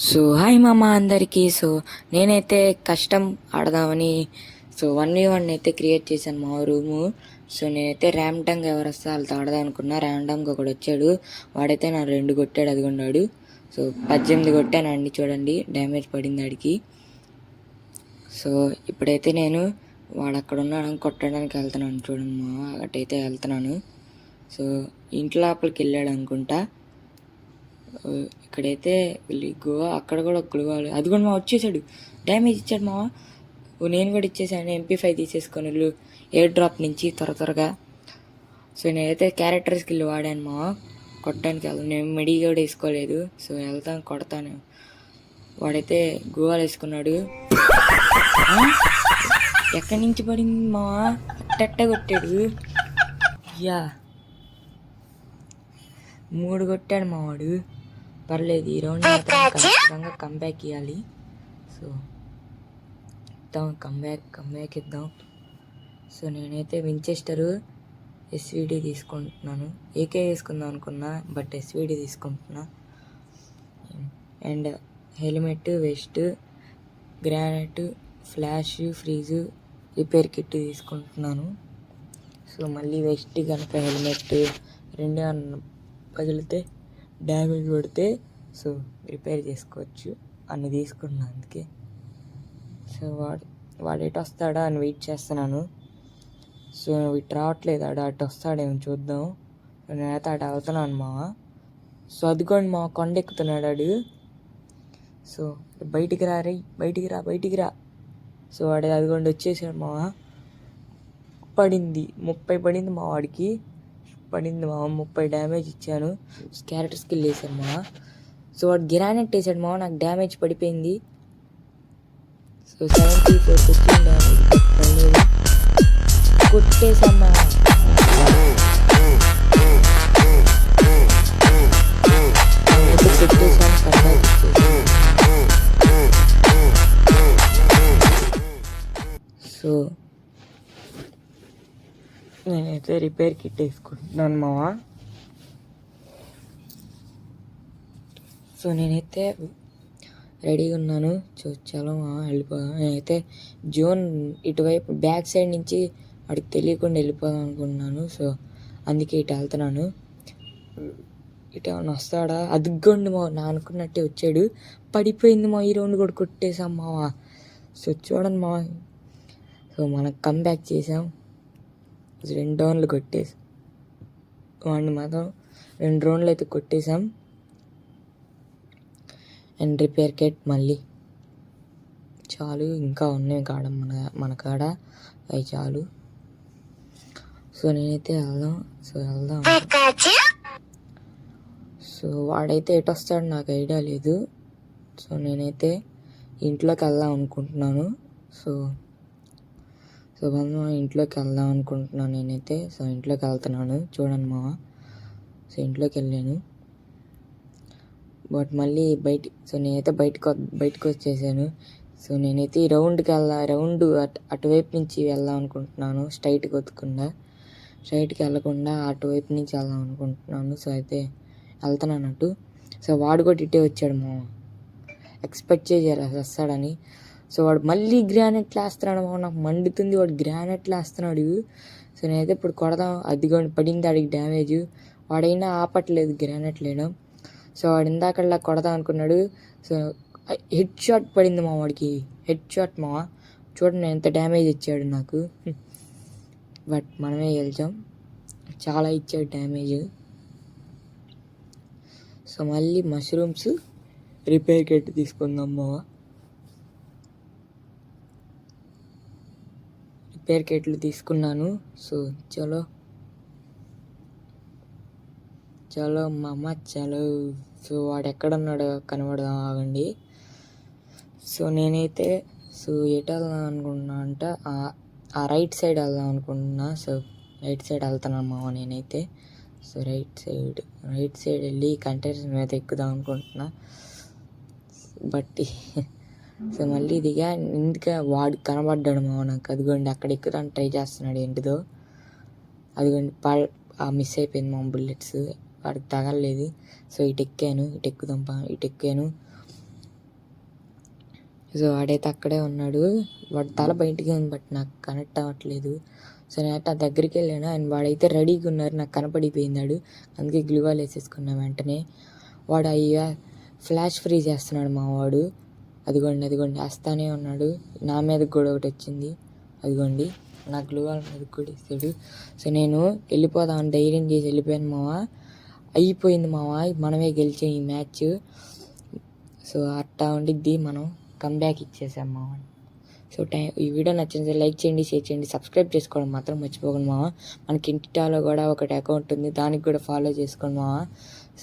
So hi మామ అందరికీ. So నేనైతే కష్టం ఆడదామని 1v1 అయితే క్రియేట్ చేశాను మా రూము. సో నేనైతే ర్యాండమ్గా ఎవరు వస్తే వాళ్ళతో ఆడదాం అనుకున్నా. ర్యాండమ్గా ఒకడు వచ్చాడు, వాడైతే నా 2 కొట్టాడు, అదిగొన్నాడు. సో 18 కొట్టాను అండి, చూడండి డ్యామేజ్ పడింది ఆడికి. సో ఇప్పుడైతే నేను వాడు అక్కడ ఉన్నాడని కొట్టడానికి వెళ్తున్నాను, చూడండి మా అటైతే వెళ్తున్నాను. సో ఇంట్లో లోపలికి వెళ్ళాడు అనుకుంటా. ఇక్కడైతే వెళ్ళి అక్కడ కూడా గ్లూవాలి, అది కూడా మా వచ్చేసాడు, డ్యామేజ్ ఇచ్చాడు మా. నేను కూడా ఇచ్చేసాను, MP5 తీసేసుకొని వెళ్ళు ఎయిర్ డ్రాప్ నుంచి త్వరగా. సో నేనైతే క్యారెక్టర్ స్కిల్ వాడాను మా కొట్టడానికి. నేను మెడి కూడా వేసుకోలేదు. సో వెళ్తాను, కొడతాను. వాడైతే గోవాలు వేసుకున్నాడు. ఎక్కడి నుంచి పడింది మా, అట్ట కొట్టాడు. 3 కొట్టాడు మా వాడు. పర్లేదు, ఈ రౌండ్ మాత్రం ఖచ్చితంగా కంబ్యాక్ ఇవ్వాలి. సో ఇద్దాం, కంబ్యాక్ ఇద్దాం. సో నేనైతే వించెస్టరు SVD తీసుకుంటున్నాను. AK తీసుకుందాం అనుకున్నా, బట్ SVD తీసుకుంటున్నా. And helmet, west, granite, flash, freeze, repair kit తీసుకుంటున్నాను. సో మళ్ళీ వెస్ట్ కనుక హెల్మెట్ రెండు పగిలితే, డ్యామేజ్ పడితే సో రిపేర్ చేసుకోవచ్చు అన్ని తీసుకున్నాను అందుకే. సో వాడు ఎటు వస్తాడా అని వెయిట్ చేస్తున్నాను. సో ఇటు రావట్లేదు, అటు వస్తాడేమో చూద్దాం. నేనైతే అటు వెళ్తున్నాను మా. సో అదిగోండి మా, కొండ ఎక్కుతున్నాడు ఆడు. సో బయటికి రా. సో వాడు అదిగోండి వచ్చేసాడు మా. పడింది 30 పడింది మా వాడికి, పడింది మా. 30 డ్యామేజ్ ఇచ్చాను. క్యారెక్టర్ స్కిల్ వేసాను మా. సో వాడు గ్రానైట్ వేసాడు మా, నాకు డ్యామేజ్ పడిపోయింది. సో 74 వచ్చింది డ్యామేజ్, కొట్టేసమ్మా. సో నేనైతే రిపేర్ కిట్ వేసుకుంటున్నాను మావా. సో నేనైతే రెడీగా ఉన్నాను. సో చాలా వెళ్ళిపోదాం. నేనైతే జోన్ ఇటువైపు బ్యాక్ సైడ్ నుంచి వాడికి తెలియకుండా వెళ్ళిపోదాం అనుకుంటున్నాను. సో అందుకే ఇటు వెళ్తున్నాను. ఇటు ఏమన్నా వస్తాడా, అదిగోండి మా, నా అనుకున్నట్టే వచ్చాడు. పడిపోయింది మా, ఈ రౌండ్ కూడా కొట్టేసాం మావా. సో చూడండి మా, సో మనం కంబ్యాక్ చేసాం. 2 రౌండ్లు కొట్టేసాం వాడిని మాత్రం, 2 రౌండ్లు అయితే కొట్టేసాం. అండ్ రిపేర్ కిట్ మళ్ళీ చాలు, ఇంకా ఉన్నాయి కాడ మన కాడ, అవి చాలు. సో నేనైతే వెళ్దాం. సో వాడైతే ఎటు వస్తాడు నాకు ఐడియా లేదు. సో నేనైతే ఇంట్లోకి వెళ్దాం అనుకుంటున్నాను. సో ఇంట్లోకి వెళ్దాం అనుకుంటున్నాను నేనైతే. సో ఇంట్లోకి వెళ్తున్నాను, చూడండి మా. సో ఇంట్లోకి వెళ్ళాను, బట్ మళ్ళీ సో నేనైతే బయటకు వచ్చేసాను. సో నేనైతే ఈ రౌండ్ అటువైపు నుంచి వెళ్దాం అనుకుంటున్నాను. స్ట్రైట్కి వెళ్ళకుండా అటువైపు నుంచి వెళ్దాం అనుకుంటున్నాను. సో అయితే వెళ్తున్నాను అటు. సో వాడు కూడా ఇటే వచ్చాడు మా, ఎక్స్పెక్ట్ చేశారు వస్తాడని. సో వాడు మళ్ళీ గ్రానైట్లు వేస్తున్నాడు మా, నాకు మండుతుంది. వాడు గ్రానైట్లు వేస్తున్నాడు. సో నేనైతే ఇప్పుడు కొడదాం, అదిగోండి పడింది ఆడికి డ్యామేజ్. వాడైనా ఆపట్లేదు గ్రానైట్లు వేయడం. సో వాడు ఇందాకల్లా కొడదాం అనుకున్నాడు. సో హెడ్ షాట్ పడింది మా వాడికి, హెడ్ షాట్ మా. చూడండి ఎంత డ్యామేజ్ ఇచ్చాడు నాకు. బట్ మనమే గెలిచాం, చాలా ఇచ్చాడు డ్యామేజ్. సో మళ్ళీ మష్రూమ్స్, రిపేర్ కిట్ తీసుకుందాం మావా. రిపేర్ కిట్లు తీసుకున్నాను. సో చలో మామ చలో. సో వాడు ఎక్కడున్నాడో కనబడదాం, ఆగండి. సో నేనైతే ఎటు వెళ్దాం అనుకుంటున్నా అంటే ఆ రైట్ సైడ్ వెళ్దాం అనుకుంటున్నా. సో రైట్ సైడ్ వెళ్తున్నాను మామ నేనైతే. సో రైట్ సైడ్ వెళ్ళి కంటైనర్ మీద ఎక్కుదాం అనుకుంటున్నా. బట్ సో మళ్ళీ దిగా, ఇందుకే వాడు కనబడ్డాడు మామ నాకు. అదిగోండి అక్కడ ఎక్కుదాన్ని ట్రై చేస్తున్నాడు, ఏంటిదో అదిగోండి మిస్ అయిపోయింది మా బుల్లెట్స్, వాడికి తగలలేదు. సో ఇటు ఎక్కుదాం, ఇటు ఎక్కాను. సో వాడైతే అక్కడే ఉన్నాడు. వాడు తల బయటికి ఉంది, బట్ నాకు కనెక్ట్ అవ్వట్లేదు. సో నేనైతే ఆ దగ్గరికి వెళ్ళాను, అండ్ వాడైతే రెడీగా ఉన్నారు, నాకు కనపడిపోయినాడు. అందుకే గ్లూవాల్ వేసేసుకున్నా వెంటనే. వాడు అయ్యా ఫ్లాష్ ఫ్రీజ్ చేస్తున్నాడు మా వాడు. అదిగోండి వేస్తానే ఉన్నాడు. నా మీదకి కూడా ఒకటి వచ్చింది, అదిగోండి నా గ్లూవాల్ మీదకి కూడా వేసాడు. సో నేను వెళ్ళిపోదామని ధైర్యం చేసి వెళ్ళిపోయాను మావా. అయిపోయింది మావా, మనమే గెలిచాం ఈ మ్యాచ్. సో అట్టా ఉండిద్ది, మనం కమ్బ్యాక్ ఇచ్చేసాం మావా. సో ఈ వీడియో నచ్చింది లైక్ చేయండి, షేర్ చేయండి, సబ్స్క్రైబ్ చేసుకోవడం మాత్రం మర్చిపోకండి మావా. మనకి ఇన్స్టాలో కూడా ఒకటి అకౌంట్ ఉంది, దానికి కూడా ఫాలో చేసుకోండి మావా.